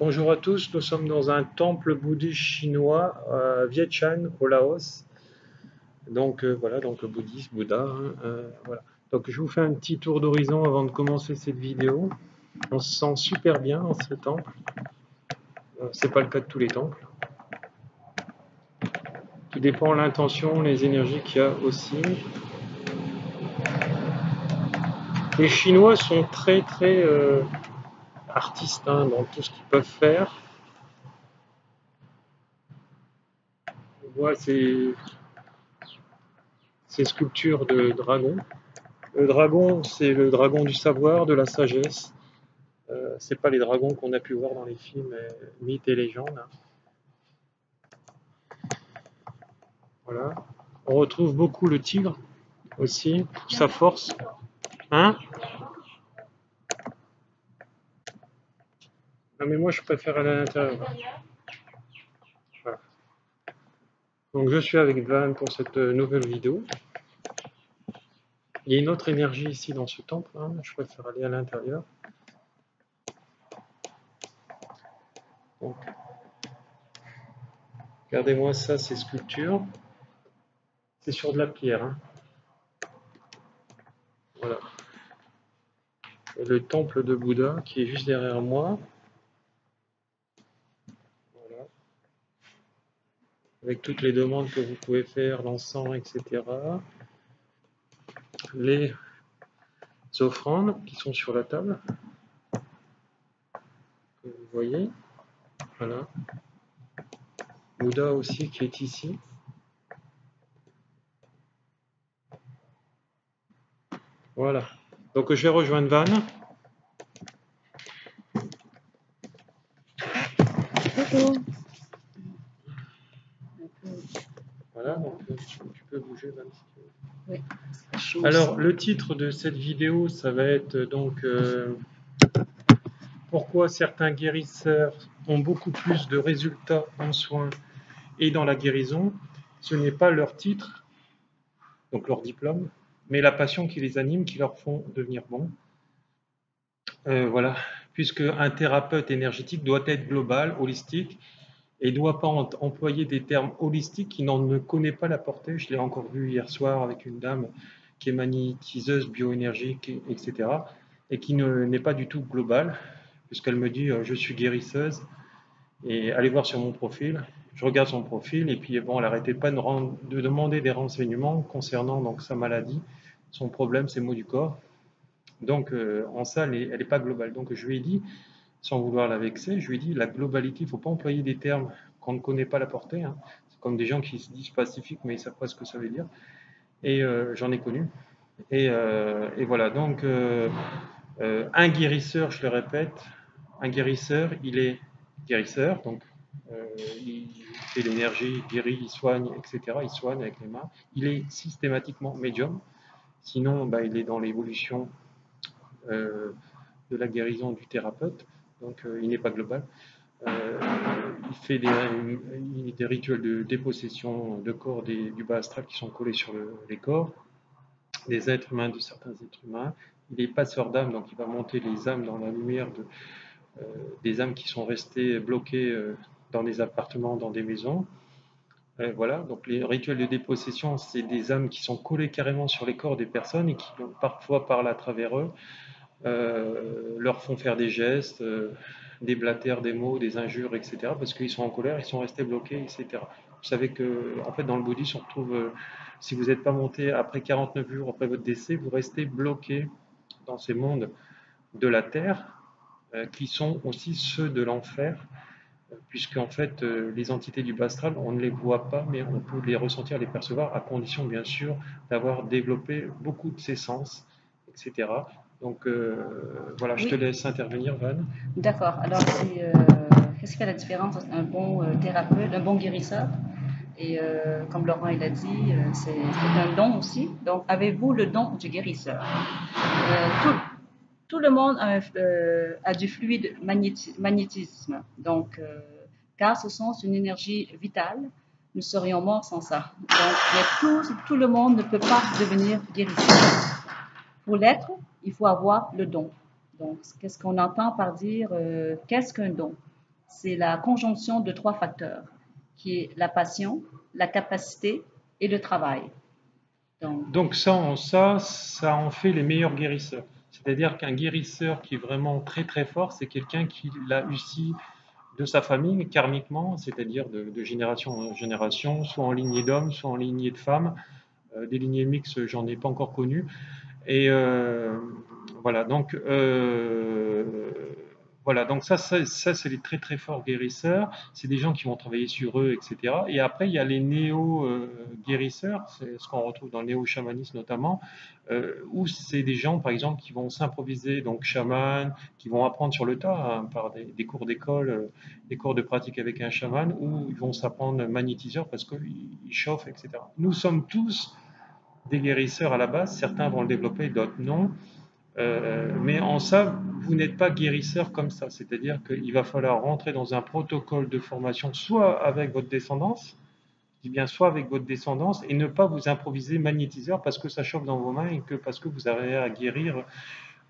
Bonjour à tous, nous sommes dans un temple bouddhiste chinois à Vientiane, au Laos. Donc voilà, donc bouddhiste, Bouddha, hein, voilà. Donc je vous fais un petit tour d'horizon avant de commencer cette vidéo. On se sent super bien dans ce temple. C'est pas le cas de tous les temples. Tout dépend de l'intention, les énergies qu'il y a aussi. Les Chinois sont très artistes, hein, dans tout ce qu'ils peuvent faire. On voit ces sculptures de dragons. Le dragon, c'est le dragon du savoir, de la sagesse. C'est pas les dragons qu'on a pu voir dans les films mythes et légendes. Voilà. On retrouve beaucoup le tigre aussi, pour sa force. Hein? Non mais moi je préfère aller à l'intérieur. Voilà. Donc je suis avec Van pour cette nouvelle vidéo. Il y a une autre énergie ici dans ce temple, hein. Je préfère aller à l'intérieur. Donc, regardez-moi ça, ces sculptures. C'est sur de la pierre, hein. Voilà. Et le temple de Bouddha qui est juste derrière moi. Voilà. Avec toutes les demandes que vous pouvez faire, l'encens, etc. Les offrandes qui sont sur la table, que vous voyez. Voilà. Bouddha aussi qui est ici. Voilà. Donc je vais rejoindre Van. Voilà, donc tu peux bouger Van si tu veux. Oui. Alors le titre de cette vidéo, ça va être donc pourquoi certains guérisseurs ont beaucoup plus de résultats en soins et dans la guérison. Ce n'est pas leur titre, donc leur diplôme, mais la passion qui les anime, qui leur font devenir bons. Voilà, puisque un thérapeute énergétique doit être global, holistique, et ne doit pas employer des termes holistiques qui n'en ne connaît pas la portée. Je l'ai encore vu hier soir avec une dame qui est magnétiseuse, bioénergique, etc., et qui n'est pas du tout globale, puisqu'elle me dit je suis guérisseuse, et allez voir sur mon profil. Je regarde son profil, et puis bon, elle n'arrêtait pas de demander des renseignements concernant donc, sa maladie, son problème, ses maux du corps. Donc en ça, elle n'est pas globale. Donc je lui ai dit, sans vouloir la vexer, je lui ai dit la globalité, il ne faut pas employer des termes qu'on ne connaît pas la portée. Hein. C'est comme des gens qui se disent pacifiques, mais ils ne savent pas ce que ça veut dire. Et j'en ai connu. Et voilà, donc un guérisseur, je le répète, un guérisseur, il est guérisseur, donc il fait l'énergie, il guérit, il soigne, etc. Il soigne avec les mains. Il est systématiquement médium, sinon bah, il est dans l'évolution de la guérison du thérapeute, donc il n'est pas global. Il fait des rituels de dépossession de corps du bas astral qui sont collés sur les corps, des êtres humains, de certains êtres humains. Il est passeur d'âme, donc il va monter les âmes dans la lumière des âmes qui sont restées bloquées dans des appartements, dans des maisons. Voilà, donc les rituels de dépossession, c'est des âmes qui sont collées carrément sur les corps des personnes et qui, parfois, parlent à travers eux, leur font faire des gestes, des blatères, des mots, des injures, etc. Parce qu'ils sont en colère, ils sont restés bloqués, etc. Vous savez que, en fait, dans le bouddhisme, on retrouve, si vous n'êtes pas monté après 49 jours après votre décès, vous restez bloqué dans ces mondes de la terre, qui sont aussi ceux de l'enfer, puisque en fait, les entités du bas astral, on ne les voit pas, mais on peut les ressentir, les percevoir, à condition, bien sûr, d'avoir développé beaucoup de ses sens, etc. Donc voilà, je te laisse intervenir, Van. D'accord. Alors, qu'est-ce qui fait la différence entre un bon thérapeute, un bon guérisseur et comme Laurent il a dit, c'est un don aussi. Donc, avez-vous le don du guérisseur? Tout le monde a du fluide magnétisme. Donc, car ce sont une énergie vitale, nous serions morts sans ça. Donc, mais tout le monde ne peut pas devenir guérisseur. Pour l'être, il faut avoir le don. Donc, qu'est-ce qu'on entend par dire qu'est-ce qu'un don? c'est la conjonction de 3 facteurs, qui est la passion, la capacité et le travail. Donc ça en fait les meilleurs guérisseurs. C'est-à-dire qu'un guérisseur qui est vraiment très très fort, c'est quelqu'un qui l'a réussi de sa famille, karmiquement, c'est-à-dire de génération en génération, soit en lignée d'hommes, soit en lignée de femmes. Des lignées mixtes, j'en ai pas encore connu. Et voilà, donc ça c'est les très très forts guérisseurs. C'est des gens qui vont travailler sur eux, etc. Et après, il y a les néo-guérisseurs, c'est ce qu'on retrouve dans le néo-chamanisme notamment, où c'est des gens, par exemple, qui vont s'improviser, donc chaman, qui vont apprendre sur le tas, hein, par des cours d'école, des cours de pratique avec un chaman, où ils vont s'apprendre magnétiseur parce qu'ils chauffent, etc. Nous sommes tous des guérisseurs à la base, certains vont le développer, d'autres non. Mais en ça, vous n'êtes pas guérisseur comme ça, c'est-à-dire qu'il va falloir rentrer dans un protocole de formation, soit avec votre descendance, je dis bien soit avec votre descendance, et ne pas vous improviser magnétiseur parce que ça chauffe dans vos mains et que parce que vous avez à guérir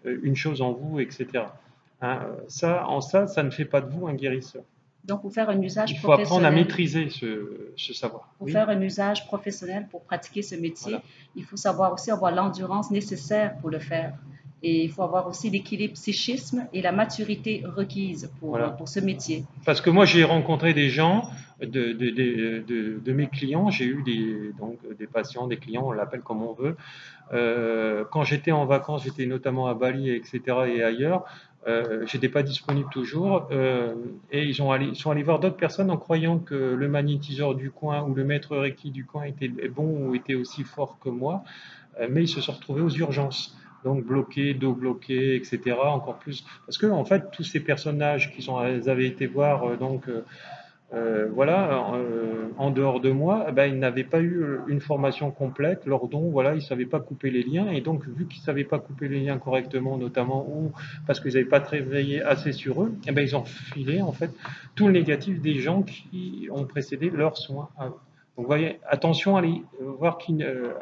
une chose en vous, etc. Hein, ça ne fait pas de vous un guérisseur. Donc, pour faire un usage Il faut apprendre à professionnel, maîtriser ce savoir. pour Oui, faire un usage professionnel, pour pratiquer ce métier, voilà. il faut savoir aussi avoir l'endurance nécessaire pour le faire. Et il faut avoir aussi l'équilibre psychisme et la maturité requise Voilà. pour ce métier. Parce que moi, j'ai rencontré des gens, de mes clients, j'ai eu donc, des patients, des clients, on l'appelle comme on veut. Quand j'étais en vacances, j'étais notamment à Bali, etc. et ailleurs, j'étais pas disponible toujours. Et ils sont allés voir d'autres personnes en croyant que le magnétiseur du coin ou le maître Reiki du coin était bon ou était aussi fort que moi. Mais ils se sont retrouvés aux urgences. Donc bloqués, dos bloqué, etc. Encore plus. Parce que, en fait, tous ces personnages ils avaient été voir, voilà, en dehors de moi, eh ben, ils n'avaient pas eu une formation complète, leur don, voilà, ils ne savaient pas couper les liens, et donc vu qu'ils ne savaient pas couper les liens correctement, notamment, ou parce qu'ils n'avaient pas travaillé assez sur eux, eh ben, ils ont filé en fait tout le négatif des gens qui ont précédé leurs soins à eux. Donc, vous voyez, attention à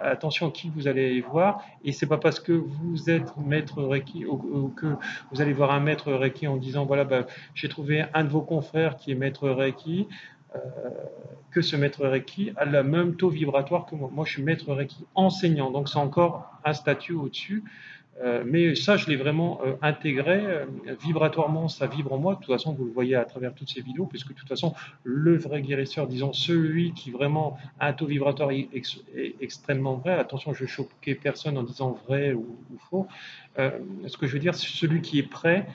attention à qui vous allez voir, et c'est pas parce que vous êtes maître Reiki ou que vous allez voir un maître Reiki en disant voilà, ben, j'ai trouvé un de vos confrères qui est maître Reiki, euh, que ce maître Reiki a le même taux vibratoire que moi. Moi, je suis maître Reiki enseignant, donc c'est encore un statut au-dessus. Mais ça, je l'ai vraiment intégré. Vibratoirement, ça vibre en moi. De toute façon, vous le voyez à travers toutes ces vidéos, puisque de toute façon, le vrai guérisseur, disons celui qui vraiment a un taux vibratoire extrêmement vrai, attention, je ne vais choquer personne en disant vrai ou faux. Ce que je veux dire, c'est celui qui est prêt,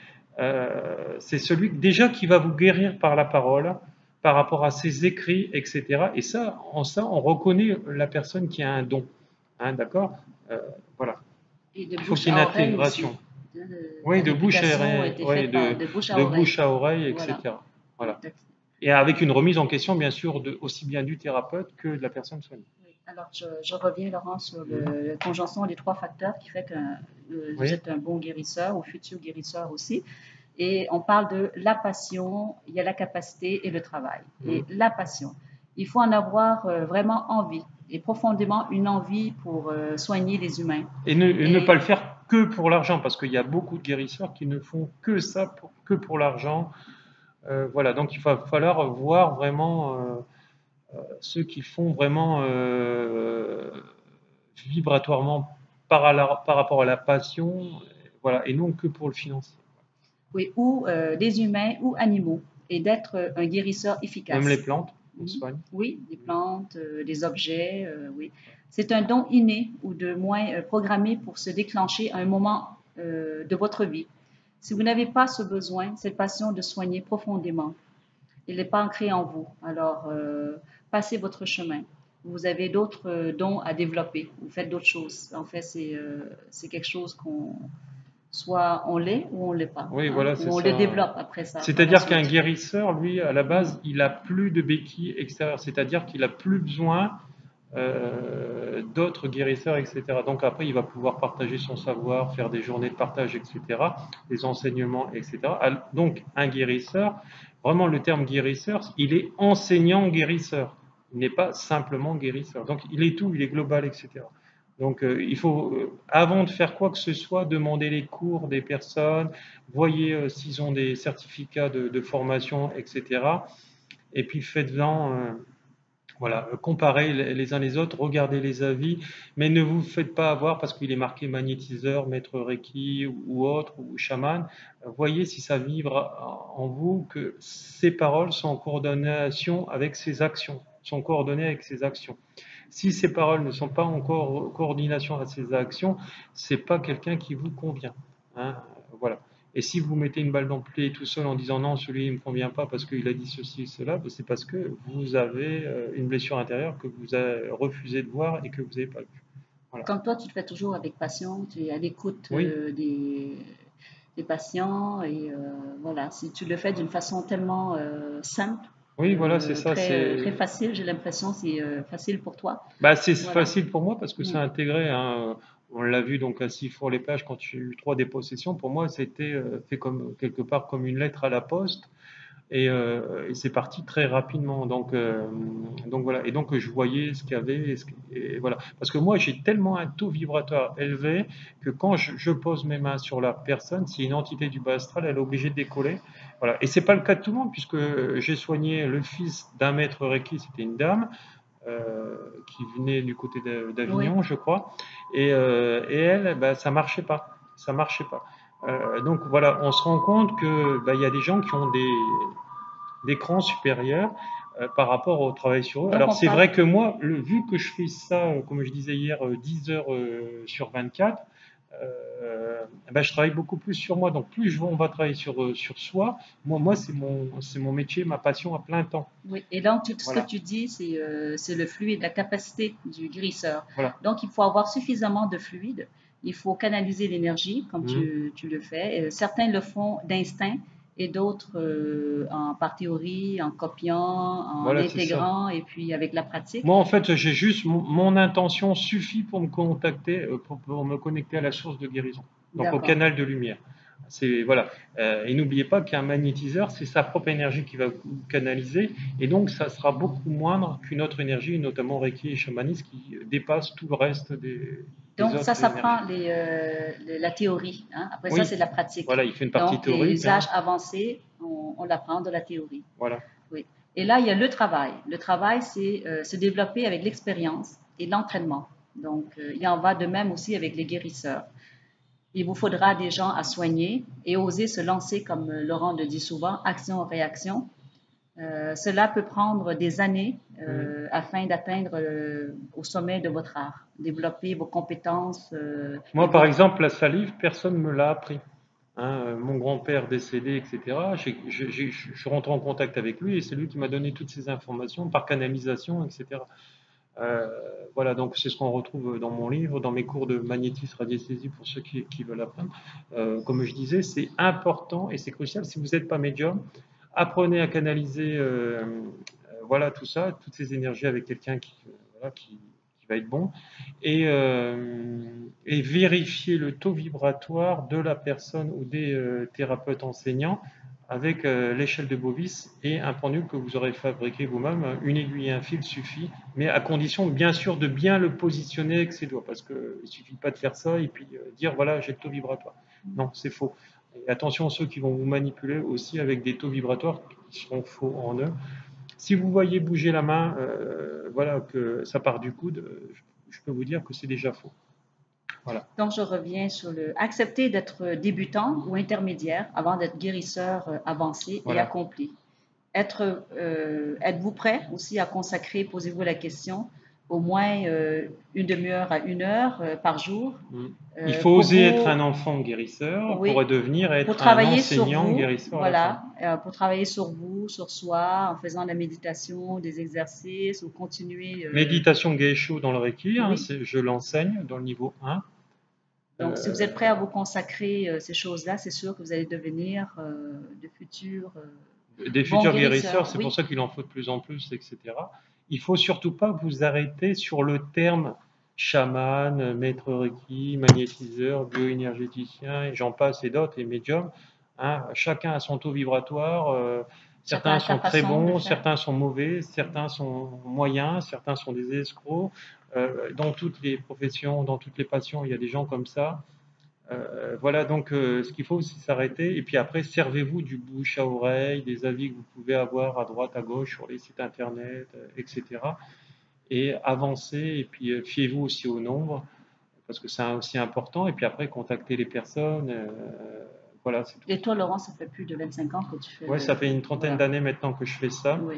c'est celui déjà qui va vous guérir par la parole, par rapport à ses écrits, etc. Et ça, on reconnaît la personne qui a un don. Hein, d'accord. Voilà. Et de Il faut bouche qu'il y ait une à oreille aussi. intégration. Oui, La réputation était ouais, faite de bouche à de oreille. bouche à oreille, Voilà. etc. Voilà. Et avec une remise en question, bien sûr, aussi bien du thérapeute que de la personne soignée. Oui. Alors, je reviens, Laurent, sur la conjonction des 3 facteurs qui fait que vous Oui. êtes un bon guérisseur ou futur guérisseur aussi. Et on parle de la passion, il y a la capacité et le travail. Et la passion, il faut en avoir vraiment envie et profondément une envie pour soigner les humains. Et ne pas le faire que pour l'argent, parce qu'il y a beaucoup de guérisseurs qui ne font que ça, que pour l'argent. Voilà, donc il va falloir voir vraiment ceux qui font vraiment vibratoirement par rapport à la passion, voilà, et non que pour le financier. Oui, ou des humains ou animaux, et d'être un guérisseur efficace. Même les plantes, on soigne. Oui, des plantes, des objets, oui. C'est un don inné ou de moins programmé pour se déclencher à un moment de votre vie. Si vous n'avez pas ce besoin, cette passion de soigner profondément, il n'est pas ancré en vous. Alors, passez votre chemin. Vous avez d'autres dons à développer. Vous faites d'autres choses. En fait, c'est quelque chose qu'on soit on l'est ou on ne l'est pas. Oui, hein, voilà, ou c'est on ça. le développe après ça. C'est-à-dire qu'un guérisseur, lui, à la base, il a plus de béquilles extérieures. C'est-à-dire qu'il a plus besoin d'autres guérisseurs, etc. Donc après, il va pouvoir partager son savoir, faire des journées de partage, etc., des enseignements, etc. Donc un guérisseur, vraiment le terme guérisseur, il est enseignant guérisseur. Il n'est pas simplement guérisseur. Donc il est tout, il est global, etc. Donc, il faut, avant de faire quoi que ce soit, demander les cours des personnes, voyez s'ils ont des certificats de formation, etc. Et puis faites-en, voilà, comparez les uns les autres, regardez les avis, mais ne vous faites pas avoir parce qu'il est marqué magnétiseur, maître Reiki ou autre, ou chaman. Voyez si ça vibre en vous, que ces paroles sont en coordination avec ses actions, sont coordonnées avec ses actions. Si ces paroles ne sont pas en coordination avec ses actions, c'est pas quelqu'un qui vous convient. Hein, voilà. Et si vous mettez une balle dans le pied tout seul en disant non, celui-là ne me convient pas parce qu'il a dit ceci et cela, ben c'est parce que vous avez une blessure intérieure que vous avez refusé de voir et que vous n'avez pas vu. Voilà. Comme toi, tu le fais toujours avec passion, tu es à l'écoute Oui, des patients et voilà, si tu le fais d'une façon tellement simple, oui, voilà, c'est ça. très facile, j'ai l'impression que c'est facile pour toi. Bah, c'est Voilà. facile pour moi parce que Mm. c'est intégré. Hein. On l'a vu donc à Sifour-les-Pages quand j'ai eu 3 dépossessions. Pour moi, c'était fait comme quelque part comme une lettre à la poste. Et c'est parti très rapidement. Donc voilà. Et donc je voyais ce qu'il y avait. Et voilà. Parce que moi, j'ai tellement un taux vibratoire élevé que quand je pose mes mains sur la personne, si une entité du bas astral, elle est obligée de décoller. Voilà. Et c'est pas le cas de tout le monde, puisque j'ai soigné le fils d'un maître Reiki, c'était une dame. Qui venait du côté Oui. d'Avignon, je crois, et elle, bah, ça marchait pas, ça marchait pas. Donc voilà, on se rend compte que bah, il y a des gens qui ont des crans supérieurs par rapport au travail sur eux. Donc Alors on c'est parle, vrai que moi, vu que je fais ça, comme je disais hier, 10 heures sur 24, ben, je travaille beaucoup plus sur moi. Donc plus on va travailler sur soi, moi c'est mon métier, ma passion à plein temps. oui. Et donc ce que Voilà, tu dis, c'est le fluide, la capacité du guérisseur. voilà. Donc il faut avoir suffisamment de fluide. Il faut canaliser l'énergie comme Mhm. tu le fais. Certains le font d'instinct et d'autres par théorie, en copiant, en Voilà, c'est ça. intégrant et puis avec la pratique. Moi, en fait, j'ai juste mon intention suffit pour me contacter, pour me connecter à la source de guérison, donc au D'accord. canal de lumière. C'est voilà. Et n'oubliez pas qu'un magnétiseur, c'est sa propre énergie qui va vous canaliser, et donc ça sera beaucoup moindre qu'une autre énergie, notamment Reiki et chamanisme, qui dépasse tout le reste des Donc ça, autres ça énergies. prend la théorie, hein. Après ça, Oui, c'est la pratique. voilà, il fait une partie Donc théorique, les hein, âges avancés, on l'apprend de la théorie. voilà. Oui. Et là, il y a le travail. Le travail, c'est se développer avec l'expérience et l'entraînement. Donc, il en va de même aussi avec les guérisseurs. Il vous faudra des gens à soigner et oser se lancer, comme Laurent le dit souvent, action-réaction. Cela peut prendre des années Mhm. afin d'atteindre au sommet de votre art, développer vos compétences et Moi, par votre... exemple, la salive, personne ne me l'a appris. Hein, mon grand-père décédé, etc. Je rentre en contact avec lui et c'est lui qui m'a donné toutes ces informations par canalisation, etc. Euh, voilà, donc c'est ce qu'on retrouve dans mon livre, dans mes cours de magnétisme radiesthésie pour ceux qui veulent apprendre. Comme je disais, c'est important et c'est crucial. Si vous n'êtes pas médium, apprenez à canaliser voilà, tout ça, toutes ces énergies avec quelqu'un voilà, qui va être bon et vérifier le taux vibratoire de la personne ou des thérapeutes enseignants avec l'échelle de Bovis et un pendule que vous aurez fabriqué vous-même. Une aiguille et un fil suffit, mais à condition bien sûr de bien le positionner avec ses doigts, parce qu'il ne suffit pas de faire ça et puis dire voilà j'ai le taux vibratoire. Non, c'est faux. Et attention à ceux qui vont vous manipuler aussi avec des taux vibratoires qui seront faux en eux. Si vous voyez bouger la main, voilà, que ça part du coude, je peux vous dire que c'est déjà faux. Voilà. Donc, je reviens sur le accepter d'être débutant ou intermédiaire avant d'être guérisseur avancé et Voilà. accompli. Êtes-vous prêt aussi à consacrer, posez-vous la question, au moins une demi-heure à 1 heure par jour Mm. Il faut pour oser être vous, un enfant guérisseur pour oui, devenir pour être un travailler sur enseignant vous, guérisseur à la fin. voilà, pour travailler sur vous, sur soi, en faisant de la méditation, des exercices ou continuer, Méditation Geisho dans le Reiki, hein, oui. je l'enseigne dans le niveau 1. Donc, si vous êtes prêt à vous consacrer ces choses-là, c'est sûr que vous allez devenir de futurs Des bons futurs guérisseurs, guérisseurs, c'est pour oui. ça qu'il en faut de plus en plus, etc. Il faut surtout pas vous arrêter sur le terme chaman, maître Reiki, magnétiseur, bioénergéticien, et j'en passe et d'autres, et médium. Hein, chacun a son taux vibratoire. Chacun Certains a sa sont très façon de bons, faire. certains sont mauvais, certains sont moyens, certains sont des escrocs. Dans toutes les professions, dans toutes les passions, il y a des gens comme ça. Voilà, donc ce qu'il faut, c'est s'arrêter. Et puis après, servez-vous du bouche à oreille, des avis que vous pouvez avoir à droite, à gauche, sur les sites internet, etc. Et avancez. Et puis fiez-vous aussi au nombre, parce que c'est aussi important. Et puis après, contactez les personnes. Voilà, c'est tout. Et toi, Laurent, ça fait plus de 25 ans que tu fais Ouais, ça fait une trentaine voilà. d'années maintenant que je fais ça. Oui.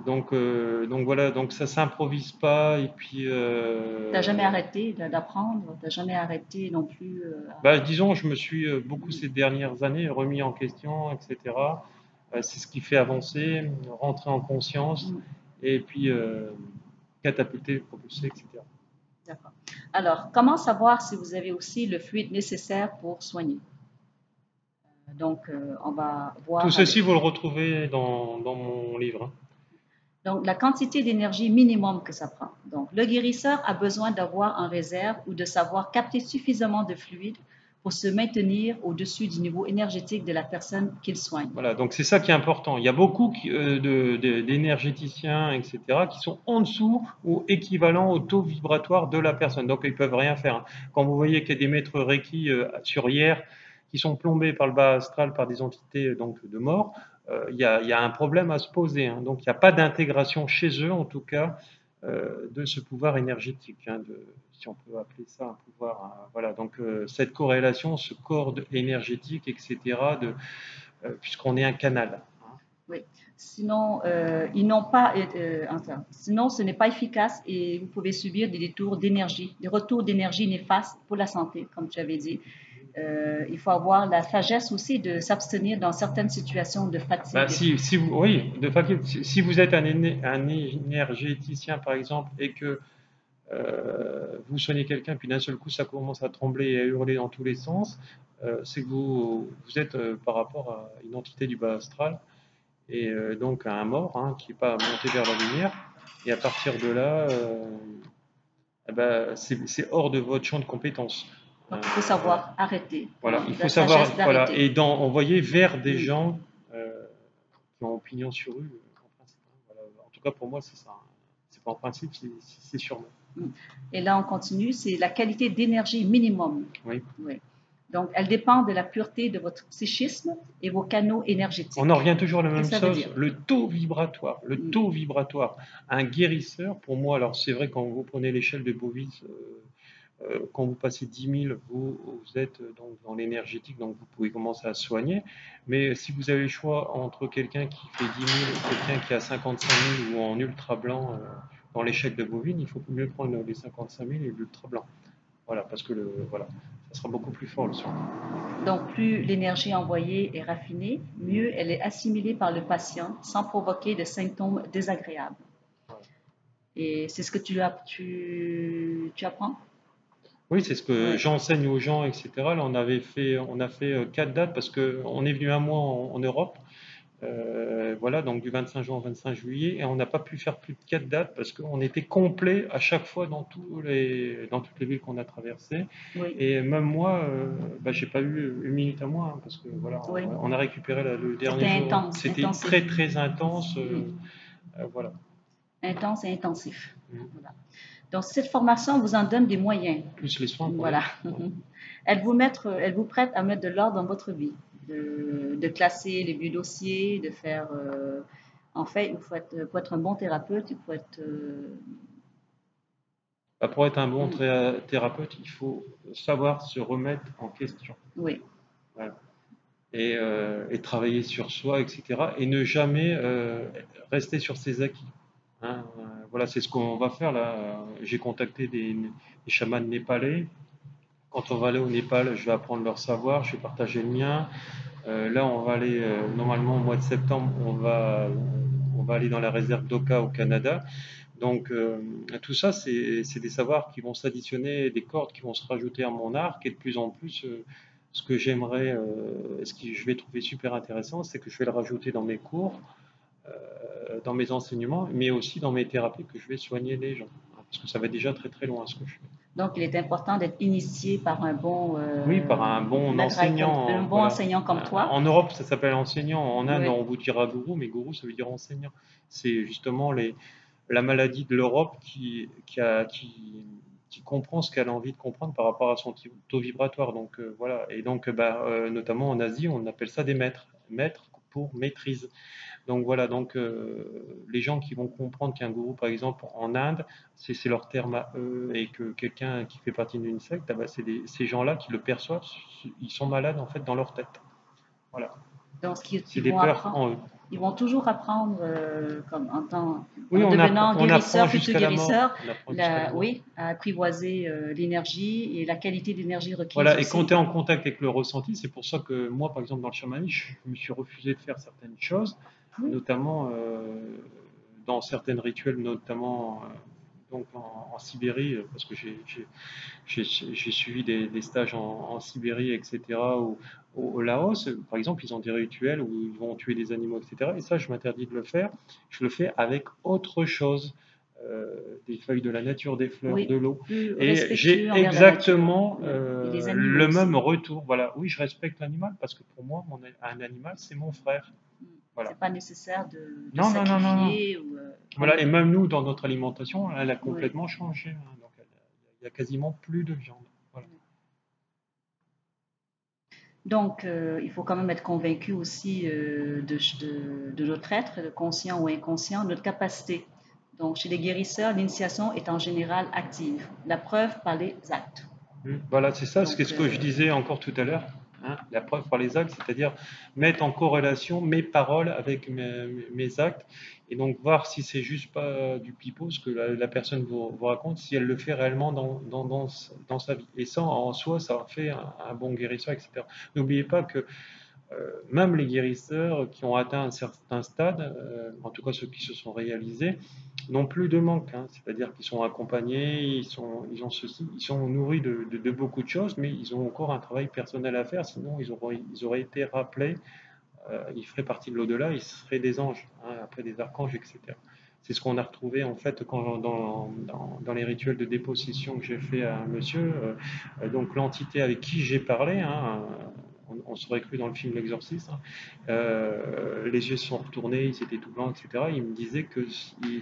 Donc voilà, donc ça s'improvise pas. Et puis. T'as jamais arrêté d'apprendre, t'as jamais arrêté non plus. Disons, je me suis beaucoup ces dernières années remis en question, etc. C'est ce qui fait avancer, rentrer en conscience et puis catapulter, propulser, etc. D'accord. Alors, comment savoir si vous avez aussi le fluide nécessaire pour soigner? Donc, on va voir. Tout ceci, vous le retrouvez dans mon livre. Hein. Donc, la quantité d'énergie minimum que ça prend. Donc, le guérisseur a besoin d'avoir en réserve ou de savoir capter suffisamment de fluide pour se maintenir au-dessus du niveau énergétique de la personne qu'il soigne. Voilà, donc c'est ça qui est important. Il y a beaucoup d'énergéticiens, etc., qui sont en dessous ou équivalents au taux vibratoire de la personne. Donc ils peuvent rien faire. Hein. Quand vous voyez qu'il y a des maîtres Reiki sur hier qui sont plombés par le bas astral par des entités donc de mort, il y a un problème à se poser. Hein. Donc il n'y a pas d'intégration chez eux, en tout cas, de ce pouvoir énergétique, hein, si on peut appeler ça un pouvoir. Hein. Voilà, donc cette corrélation, ce corps énergétique, etc., puisqu'on est un canal. Oui. Sinon, ils n'ont pas, sinon, ce n'est pas efficace et vous pouvez subir des détours d'énergie, des retours d'énergie néfastes pour la santé, comme tu avais dit. Il faut avoir la sagesse aussi de s'abstenir dans certaines situations de fatigue. Oui, si vous êtes un énergéticien, par exemple, et que vous soignez quelqu'un, puis d'un seul coup, ça commence à trembler et à hurler dans tous les sens, c'est que vous êtes par rapport à une entité du bas astral, et donc à un mort, hein, qui n'est pas monté vers la lumière. Et à partir de là, c'est hors de votre champ de compétences. Donc, il faut savoir arrêter. Voilà, il faut la savoir, sagesse voilà, d'arrêter. et envoyer vers des gens qui ont opinion sur eux, en principe. Voilà. En tout cas, pour moi, c'est ça. C'est pas en principe, c'est sûrement. Et là, on continue, c'est la qualité d'énergie minimum. Oui. Oui. Donc, elle dépend de la pureté de votre psychisme et vos canaux énergétiques. On en revient toujours à la même chose, dire? le taux vibratoire. Le taux vibratoire. Un guérisseur, pour moi, alors c'est vrai, quand vous prenez l'échelle de Bovis, quand vous passez 10 000, vous êtes donc dans l'énergétique, donc vous pouvez commencer à soigner. Mais si vous avez le choix entre quelqu'un qui fait 10 000 et quelqu'un qui a 55 000 ou en ultra blanc dans l'échelle de bovine, il faut mieux prendre les 55 000 et l'ultra blanc. Voilà, parce que voilà, ça sera beaucoup plus fort le soin. Donc, plus l'énergie envoyée est raffinée, mieux elle est assimilée par le patient sans provoquer de symptômes désagréables. Voilà. Et c'est ce que tu apprends? Oui, c'est ce que j'enseigne aux gens, etc. Là, on a fait 4 dates parce qu'on est venu un mois en Europe. Voilà, donc du 25 juin au 25 juillet, et on n'a pas pu faire plus de 4 dates parce qu'on était complet à chaque fois dans toutes les villes qu'on a traversées. Oui. Et même moi, j'ai pas eu une minute à moi, hein, parce que voilà, on a récupéré le dernier jour. Intense. C'était très très intense. Voilà. Intense et intensif. Voilà. Donc, cette formation vous en donne des moyens. Plus les soins. Voilà. Elle vous prête à mettre de l'ordre dans votre vie, de classer les vieux dossiers, de faire. En fait, pour être un bon thérapeute, il faut être. Pour être un bon thérapeute, il faut savoir se remettre en question. Oui. Voilà. Et travailler sur soi, etc. Et ne jamais rester sur ses acquis. Hein, voilà, c'est ce qu'on va faire là. J'ai contacté des chamans népalais. Quand on va aller au Népal, je vais apprendre leur savoir, je vais partager le mien. Là, on va aller, normalement, au mois de septembre, on va aller dans la réserve d'Oka au Canada. Donc, tout ça, c'est des savoirs qui vont s'additionner, des cordes qui vont se rajouter à mon arc. Et de plus en plus, ce que j'aimerais, ce que je vais trouver super intéressant, c'est que je vais le rajouter dans mes cours, dans mes enseignements, mais aussi dans mes thérapies, que je vais soigner les gens. Parce que ça va déjà très très loin ce que je fais. Donc, il est important d'être initié par un bon, par un bon enseignant. Un bon enseignant comme toi. En Europe, ça s'appelle enseignant. En Inde, on vous dira gourou, mais gourou, ça veut dire enseignant. C'est justement la maladie de l'Europe qui comprend ce qu'elle a envie de comprendre par rapport à son taux vibratoire. Donc voilà. Et donc, notamment en Asie, on appelle ça des maîtres. Maîtres pour maîtrise. Donc voilà, donc les gens qui vont comprendre qu'un gourou, par exemple, en Inde, c'est leur terme à eux, et que quelqu'un qui fait partie d'une secte, ah bah, ces gens-là qui le perçoivent, ils sont malades en fait dans leur tête. Voilà. Donc, C'est des peurs en eux. ils vont toujours apprendre, comme Oui, en devenant on apprend guérisseur, futur jusqu'à la mort. guérisseur, On apprend jusqu'à la mort. oui, à apprivoiser l'énergie et la qualité d'énergie requise Voilà, et aussi. quand tu es en contact avec le ressenti, c'est pour ça que moi, par exemple, dans le chamanisme, je me suis refusé de faire certaines choses, Oui. notamment dans certains rituels, notamment donc en Sibérie, parce que j'ai suivi des stages en Sibérie, etc., ou au Laos, par exemple, ils ont des rituels où ils vont tuer des animaux, etc. Et ça, je m'interdis de le faire. Je le fais avec autre chose, des feuilles de la nature, des fleurs, Oui, de l'eau. plus Et respectueux j'ai envers la nature exactement et les animaux le aussi. même retour. Voilà, oui, je respecte l'animal parce que pour moi, un animal, c'est mon frère. Voilà. C'est pas nécessaire de Non, non, non, non, non. sacrifier. Voilà, et même nous, dans notre alimentation, elle a Oui. complètement changé. Donc, il y a quasiment plus de viande. Voilà. Donc, il faut quand même être convaincu aussi de notre être, conscient ou inconscient, notre capacité. Donc, chez les guérisseurs, l'initiation est en général active. La preuve par les actes. Voilà, c'est ça, Donc, c'est ce que je disais encore tout à l'heure. Hein, la preuve par les actes, c'est-à-dire mettre en corrélation mes paroles avec mes actes, et donc voir si c'est juste pas du pipeau, ce que la personne vous raconte, si elle le fait réellement dans sa vie. Et ça, en soi, ça fait un bon guérisseur, etc. N'oubliez pas que même les guérisseurs qui ont atteint un certain stade, en tout cas ceux qui se sont réalisés, n'ont plus de manque. Hein. C'est-à-dire qu'ils sont accompagnés, ils ont ceci, ils sont nourris de beaucoup de choses, mais ils ont encore un travail personnel à faire, sinon ils auraient été rappelés, ils feraient partie de l'au-delà, ils seraient des anges, hein, après des archanges, etc. C'est ce qu'on a retrouvé en fait dans les rituels de dépossession que j'ai fait à un monsieur. Donc l'entité avec qui j'ai parlé, hein, on serait cru dans le film L'Exorciste, hein, les yeux se sont retournés, ils étaient tout blancs, etc. Il me disait que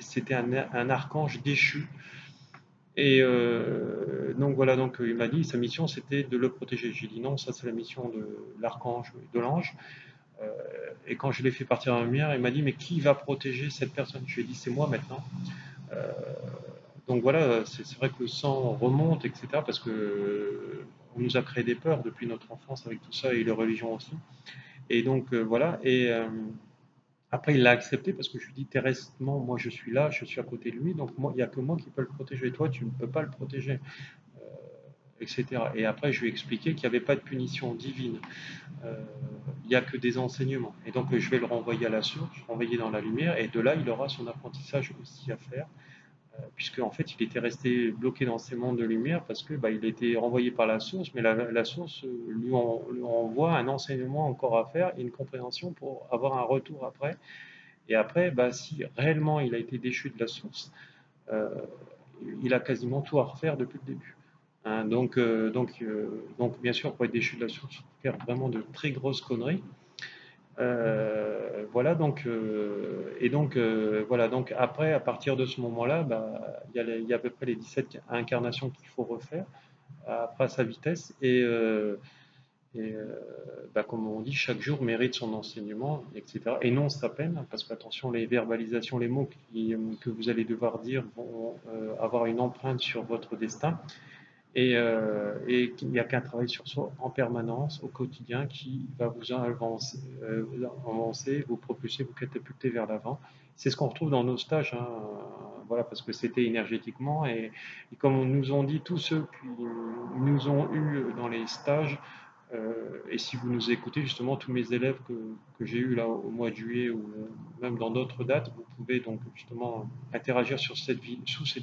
c'était un archange déchu. Et donc voilà, donc il m'a dit sa mission c'était de le protéger. J'ai dit non, ça c'est la mission de l'archange, de l'ange. Et quand je l'ai fait partir en lumière, il m'a dit mais qui va protéger cette personne? Je lui ai dit c'est moi maintenant. Euh, donc voilà, c'est vrai que le sang remonte, etc. Parce que on nous a créé des peurs depuis notre enfance avec tout ça et les religions aussi. Et donc voilà. Et après, il l'a accepté parce que je lui dis terrestrement, moi je suis là, je suis à côté de lui, donc moi, il n'y a que moi qui peux le protéger. Toi, tu ne peux pas le protéger, etc. Et après, je lui ai expliqué qu'il n'y avait pas de punition divine. Euh, il n'y a que des enseignements. Et donc, je vais le renvoyer à la source, renvoyer dans la lumière, et de là, il aura son apprentissage aussi à faire, puisque en fait, il était resté bloqué dans ces mondes de lumière parce que il était renvoyé par la source, mais la source lui envoie un enseignement encore à faire et une compréhension pour avoir un retour après. Et après, si réellement il a été déchu de la source, euh, il a quasiment tout à refaire depuis le début. Hein, donc, bien sûr, pour être déchu de la source, il faut faire vraiment de très grosses conneries. Voilà, voilà, donc après, à partir de ce moment-là, il y a à peu près les 17 incarnations qu'il faut refaire après à sa vitesse. Comme on dit, chaque jour mérite son enseignement, etc. Et non sa peine, parce qu'attention, les verbalisations, les mots que vous allez devoir dire vont avoir une empreinte sur votre destin. Et qu'il n'y a qu'un travail sur soi en permanence, au quotidien, qui va vous avancer, vous propulser, vous catapulter vers l'avant. C'est ce qu'on retrouve dans nos stages, hein, voilà, parce que c'était énergétiquement. Et comme nous ont dit tous ceux qui nous ont eu dans les stages, et si vous nous écoutez, justement, tous mes élèves que j'ai eus là au mois de juillet ou même dans d'autres dates, vous pouvez donc justement interagir sous cette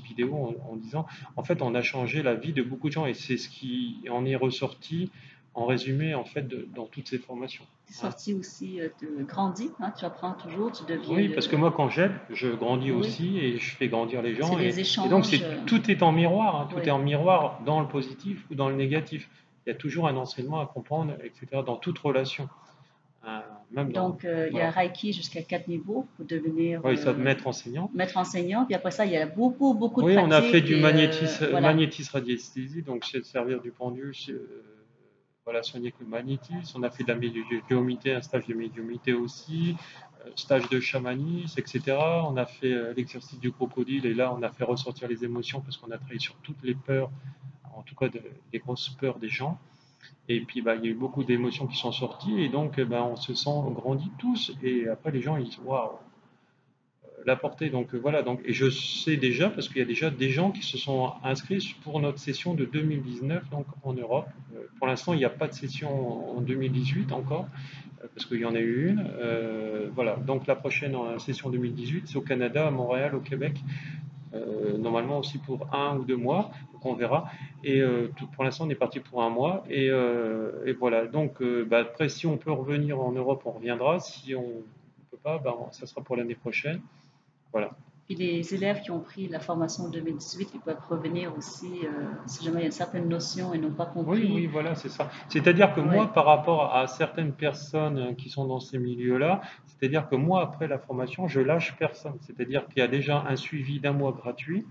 vidéo en disant, en fait, on a changé la vie de beaucoup de gens et c'est ce qui en est ressorti en résumé, en fait, dans toutes ces formations. Tu es sorti aussi, de grandi, hein, tu apprends toujours, tu deviens Oui, parce que moi, quand j'aide, je grandis Oui. aussi et je fais grandir les gens. C'est des Et donc, échanges. tout est en miroir, hein, tout Oui. est en miroir dans le positif ou dans le négatif. Il y a toujours un enseignement à comprendre, etc., dans toute relation. Même Donc, il y a voilà. Reiki jusqu'à 4 niveaux pour devenir Oui, ça de maître enseignant. maître enseignant. Puis après ça, il y a beaucoup de Oui, on a fait pratiques. du Et, voilà. magnétisme radiesthésie, donc c'est de servir du pendule, voilà, soigner avec le magnétisme. On a fait de la médiumité, un stage de médiumité aussi, stage de chamanisme, etc. On a fait l'exercice du crocodile et là, on a fait ressortir les émotions parce qu'on a travaillé sur toutes les peurs, en tout cas les grosses peurs des gens. Et puis, bah, il y a eu beaucoup d'émotions qui sont sorties et donc, bah, on se sent grandis tous. Et après, les gens, ils disent waouh, la portée. Donc voilà, donc, et je sais déjà, parce qu'il y a déjà des gens qui se sont inscrits pour notre session de 2019 donc, en Europe. Pour l'instant, il n'y a pas de session en 2018 encore, parce qu'il y en a eu une. Voilà, donc la prochaine session 2018, c'est au Canada, à Montréal, au Québec. Normalement aussi pour 1 ou 2 mois, donc on verra. Et pour l'instant, on est parti pour 1 mois. Et voilà, donc bah, après, si on peut revenir en Europe, on reviendra. Si on ne peut pas, bah, ça sera pour l'année prochaine. Voilà. Puis les élèves qui ont pris la formation 2018, ils peuvent revenir aussi si jamais il y a une certaine notion et n'ont pas Oui, compris. oui, voilà, c'est ça. C'est-à-dire que Oui, moi, par rapport à certaines personnes qui sont dans ces milieux-là, c'est-à-dire que moi, après la formation, je lâche personne. C'est-à-dire qu'il y a déjà un suivi d'1 mois gratuit,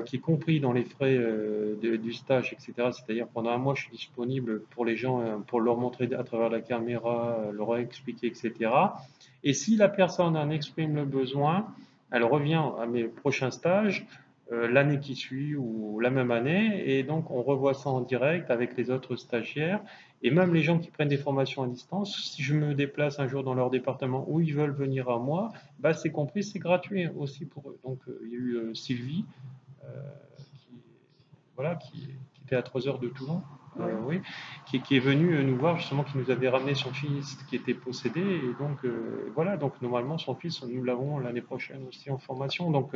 qui est compris dans les frais du stage, etc. C'est-à-dire pendant 1 mois, je suis disponible pour les gens, pour leur montrer à travers la caméra, leur expliquer, etc. Et si la personne en exprime le besoin, elle revient à mes prochains stages l'année qui suit ou la même année, et donc on revoit ça en direct avec les autres stagiaires. Et même les gens qui prennent des formations à distance, si je me déplace un jour dans leur département où ils veulent venir à moi, bah, c'est compris, c'est gratuit aussi pour eux. Donc il y a eu Sylvie, euh, qui, voilà, qui était à 3 heures de Toulon, oui. oui, qui est venu nous voir justement, qui nous avait ramené son fils qui était possédé. Et donc voilà, donc normalement son fils, nous l'avons l'année prochaine aussi en formation. Donc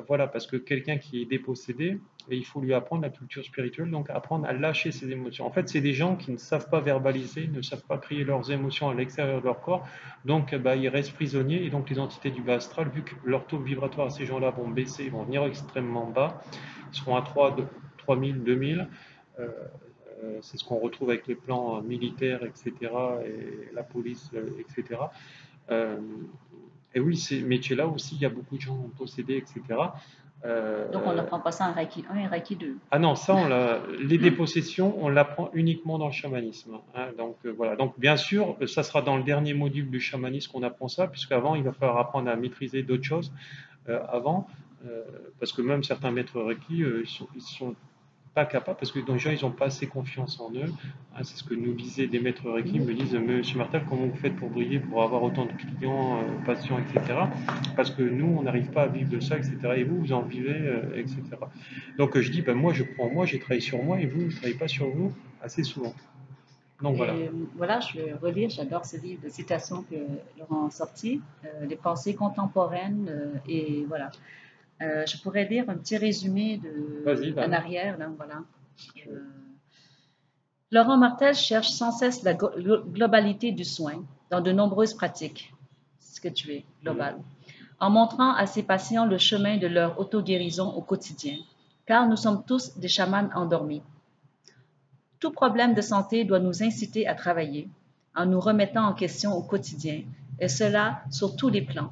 voilà, parce que quelqu'un qui est dépossédé, il faut lui apprendre la culture spirituelle, donc apprendre à lâcher ses émotions. En fait, c'est des gens qui ne savent pas verbaliser, ne savent pas crier leurs émotions à l'extérieur de leur corps, donc bah, ils restent prisonniers, et donc les entités du bas astral, vu que leur taux vibratoire à ces gens-là vont baisser, ils vont venir extrêmement bas, ils seront à 3000, 2000, c'est ce qu'on retrouve avec les plans militaires, etc., et la police, etc. Euh, et oui, ces métiers-là aussi, il y a beaucoup de gens possédés, etc. Donc, on Euh, n'apprend pas ça en Reiki 1 et Reiki 2. ah non, ça, les dépossessions, on l'apprend uniquement dans le chamanisme, hein. Donc voilà. Donc bien sûr, ça sera dans le dernier module du chamanisme qu'on apprend ça, puisqu'avant, il va falloir apprendre à maîtriser d'autres choses avant, euh, parce que même certains maîtres Reiki, ils sont pas capables, parce que les gens, ils n'ont pas assez confiance en eux. Hein, c'est ce que nous disaient des maîtres Reiki, ils me disent, Monsieur Martel, comment vous faites pour briller, pour avoir autant de clients, patients, etc. Parce que nous, on n'arrive pas à vivre de ça, etc. Et vous, vous en vivez, etc. Donc je dis, ben, moi, je crois en moi, j'ai travaillé sur moi, et vous, vous ne travaillez pas sur vous assez souvent. Donc voilà. Et voilà, je vais relire, j'adore ce livre de citations que Laurent a sorti, Les pensées contemporaines, et voilà. Je pourrais lire un petit résumé Vas-y, en là. arrière, là, voilà. Euh, Laurent Martel cherche sans cesse la globalité du soin dans de nombreuses pratiques, ce que tu es, global, en montrant à ses patients le chemin de leur auto-guérison au quotidien, car nous sommes tous des chamans endormis. Tout problème de santé doit nous inciter à travailler, en nous remettant en question au quotidien, et cela sur tous les plans.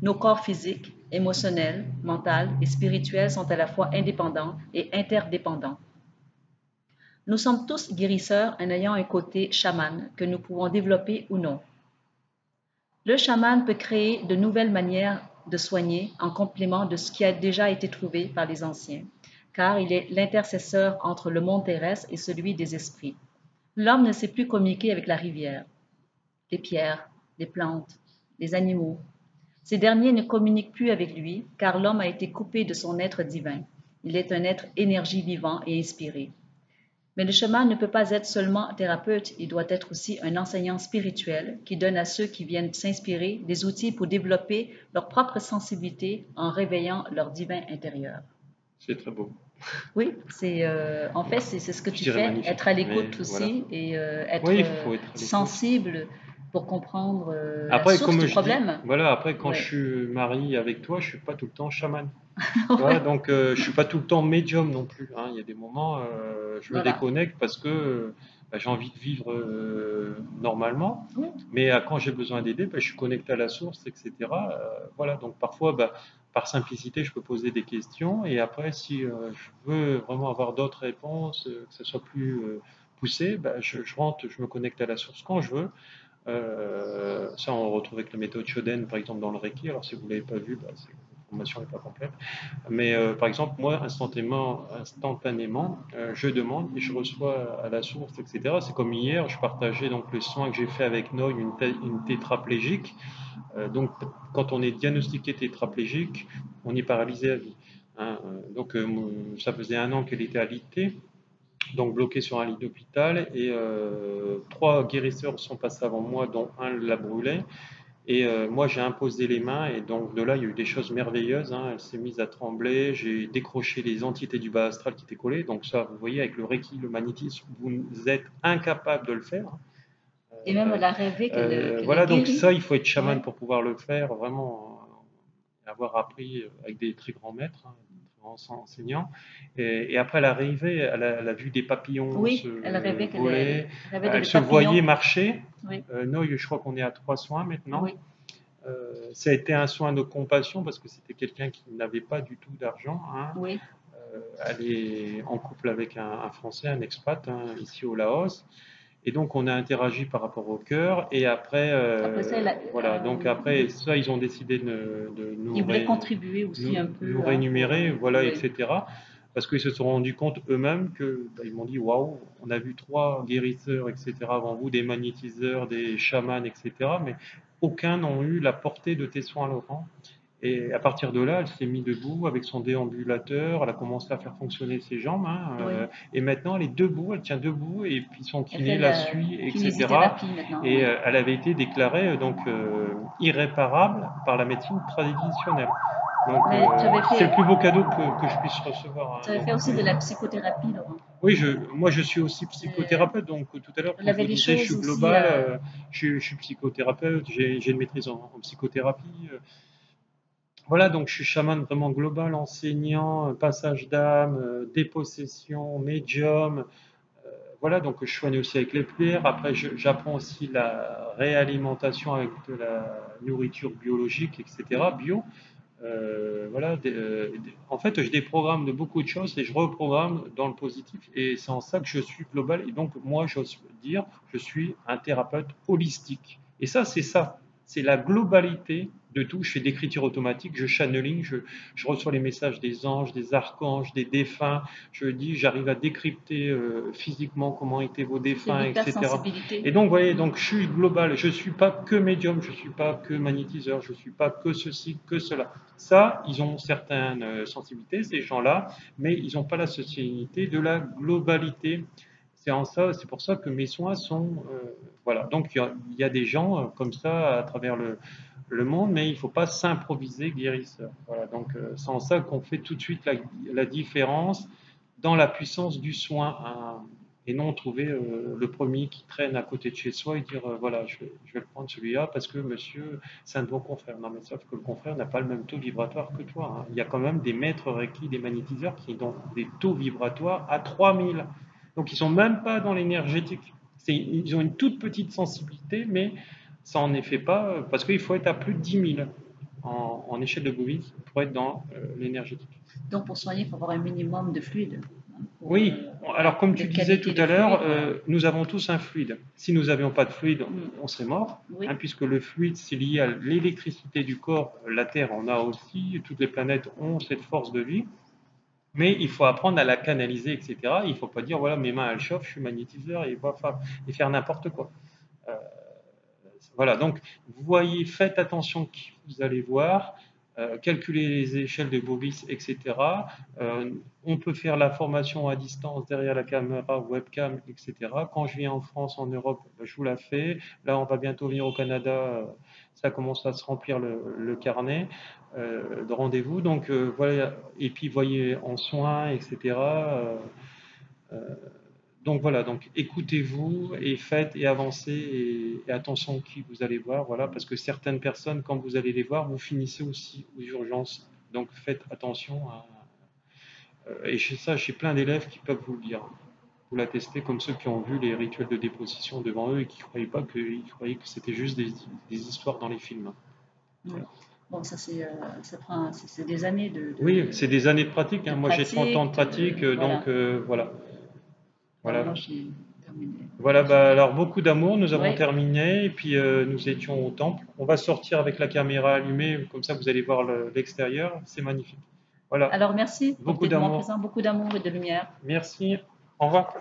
Nos corps physiques, émotionnels, mentaux et spirituels sont à la fois indépendants et interdépendants. Nous sommes tous guérisseurs en ayant un côté chaman que nous pouvons développer ou non. Le chaman peut créer de nouvelles manières de soigner en complément de ce qui a déjà été trouvé par les anciens, car il est l'intercesseur entre le monde terrestre et celui des esprits. L'homme ne sait plus communiquer avec la rivière, les pierres, les plantes, les animaux. Ces derniers ne communiquent plus avec lui, car l'homme a été coupé de son être divin. Il est un être énergie vivant et inspiré. Mais le chaman ne peut pas être seulement thérapeute, il doit être aussi un enseignant spirituel qui donne à ceux qui viennent s'inspirer des outils pour développer leur propre sensibilité en réveillant leur divin intérieur. C'est très beau. Oui, en fait, c'est ce que Je tu dirais fais, magnifique. être à Mais l'écoute voilà. aussi et être Oui, il faut être à l'écoute. sensible pour comprendre la Après, source comme du je dis, problème. voilà, après, quand Oui, je suis marié avec toi, je suis pas tout le temps chaman. Tu vois, donc je suis pas tout le temps médium non plus, hein. Il y a des moments, je me voilà. déconnecte parce que bah, j'ai envie de vivre normalement, Oui. mais quand j'ai besoin d'aider, je suis connecté à la source, etc. Voilà, donc parfois, par simplicité, je peux poser des questions, et après, si je veux vraiment avoir d'autres réponses, que ce soit plus poussé, je rentre, je me connecte à la source quand je veux. Ça, on retrouve avec la méthode Shoden, par exemple, dans le Reiki. Alors, si vous ne l'avez pas vu, l'information n'est pas complète. Mais par exemple, moi, instantanément, je demande et je reçois à la source, etc. C'est comme hier, je partageais donc le soin que j'ai fait avec Noy, une tétraplégique. Donc, quand on est diagnostiqué tétraplégique, on est paralysé à vie. Hein. Donc, ça faisait 1 an qu'elle était alitée, donc bloquée sur un lit d'hôpital, et 3 guérisseurs sont passés avant moi, dont un la brûlait. Et moi, j'ai imposé les mains, et donc de là, il y a eu des choses merveilleuses. Hein. Elle s'est mise à trembler. J'ai décroché les entités du bas astral qui étaient collées. Donc ça, vous voyez, avec le Reiki, le magnétisme, vous êtes incapable de le faire. Et même elle a rêvé qu'elle est Voilà, donc guérie. ça, il faut être chaman Ouais. pour pouvoir le faire, vraiment avoir appris avec des très grands maîtres, hein, des très grands enseignants. Et après, elle a vu des papillons Oui, elle se rêvait voler, rêvait de elle des se voyait papillons. marcher. Oui, Noy, je crois qu'on est à 3 soins maintenant. oui, Ça a été un soin de compassion parce que c'était quelqu'un qui n'avait pas du tout d'argent. Hein. oui. Elle est en couple avec un Français, un expat, hein, ici au Laos. Et donc on a interagi par rapport au cœur. Et après, Après ça, voilà. Donc après ça, ils ont décidé de il voulait contribuer aussi un nous peu, hein, rémunérer, voilà, oui. etc. Parce qu'ils se sont rendus compte eux-mêmes que, ils m'ont dit, waouh, on a vu 3 guérisseurs, etc. avant vous, des magnétiseurs, des chamans, etc. Mais aucun n'ont eu la portée de tes soins, Laurent. Et à partir de là, elle s'est mise debout avec son déambulateur, elle a commencé à faire fonctionner ses jambes, hein, Oui. et maintenant elle est debout, elle tient debout, et puis son Elle fait kiné la la suit, etc. kinésithérapie maintenant, Et oui. elle avait été déclarée irréparable par la médecine traditionnelle. Donc Mais c'est le plus beau cadeau que je puisse recevoir. tu Hein. avais Donc, fait aussi de la psychothérapie, Laurent. oui, moi je suis aussi Euh, psychothérapeute, donc tout à l'heure elle quand je avait vous des disais je choses suis aussi global, je suis psychothérapeute, j'ai une maîtrise en psychothérapie. Voilà, donc je suis chaman vraiment global, enseignant, passage d'âme, dépossession, médium. Voilà, donc je soigne aussi avec les prières. Après, j'apprends aussi la réalimentation avec de la nourriture biologique, etc., bio. Voilà, en fait, je déprogramme de beaucoup de choses et je reprogramme dans le positif. Et c'est en ça que je suis global. Et donc, moi, j'ose dire, je suis un thérapeute holistique. Et ça, c'est ça. C'est la globalité de tout. Je fais d'écriture automatique, je channeling, je reçois les messages des anges, des archanges, des défunts. Je dis, j'arrive à décrypter physiquement comment étaient vos c'est défunts, etc. l'hypersensibilité. Et donc, vous voyez, donc, je suis global. Je ne suis pas que médium, je ne suis pas que magnétiseur, je ne suis pas que ceci, que cela. Ça, ils ont certaines sensibilités, ces gens-là, mais ils n'ont pas la sensibilité de la globalité. C'est pour ça que mes soins sont, voilà. Donc il y a des gens comme ça à travers le monde, mais il ne faut pas s'improviser guérisseur. Voilà. Donc c'est en ça qu'on fait tout de suite la différence dans la puissance du soin. Hein, et non trouver le premier qui traîne à côté de chez soi et dire voilà, je vais le prendre celui-là parce que monsieur, c'est un de vos confrères. Non, mais sauf que le confrère n'a pas le même taux vibratoire que toi. Hein. Il y a quand même des maîtres Reiki, des magnétiseurs qui ont des taux vibratoires à 3000. Donc ils ne sont même pas dans l'énergétique. Ils ont une toute petite sensibilité, mais ça n'en est fait pas parce qu'il faut être à plus de 10 000 en échelle de Bowis pour être dans l'énergétique. Donc pour soigner, il faut avoir un minimum de fluide. Hein, Oui, alors voilà, comme de tu disais qualité tout de à l'heure, fluide, voilà. nous avons tous un fluide. Si nous n'avions pas de fluide, Mm. on serait mort, Oui. hein, puisque le fluide, c'est lié à l'électricité du corps. La Terre en a aussi, toutes les planètes ont cette force de vie, mais il faut apprendre à la canaliser, etc. Il ne faut pas dire, voilà, mes mains, elles chauffent, je suis magnétiseur, et faire n'importe quoi. Euh, voilà, donc vous voyez, faites attention qui vous allez voir, calculez les échelles de Bobis, etc. On peut faire la formation à distance derrière la caméra, webcam, etc. Quand je viens en France, en Europe, je vous la fais. Là, on va bientôt venir au Canada, ça commence à se remplir le carnet de rendez-vous. Donc voilà, et puis voyez en soins, etc. Donc voilà, donc écoutez-vous et faites et avancez et attention qui vous allez voir, voilà, parce que certaines personnes, quand vous allez les voir, vous finissez aussi aux urgences. Donc faites attention. Et ça, j'ai plein d'élèves qui peuvent vous le dire. vous la testez comme ceux qui ont vu les rituels de déposition devant eux et qui croyaient pas que, ils croyaient que c'était juste des histoires dans les films. Ouais. Bon, ça c'est des années Oui, c'est des années de pratique. Hein. Moi, j'ai 30 ans de pratique, voilà. donc voilà. Voilà. Moi, j'ai terminé. Voilà, bah, alors beaucoup d'amour, nous avons Oui. terminé et puis nous étions au temple. On va sortir avec la caméra allumée, comme ça vous allez voir l'extérieur, c'est magnifique. Voilà, Alors, merci pour beaucoup tes moments d'amour. présents, beaucoup d'amour et de lumière. Merci, au revoir.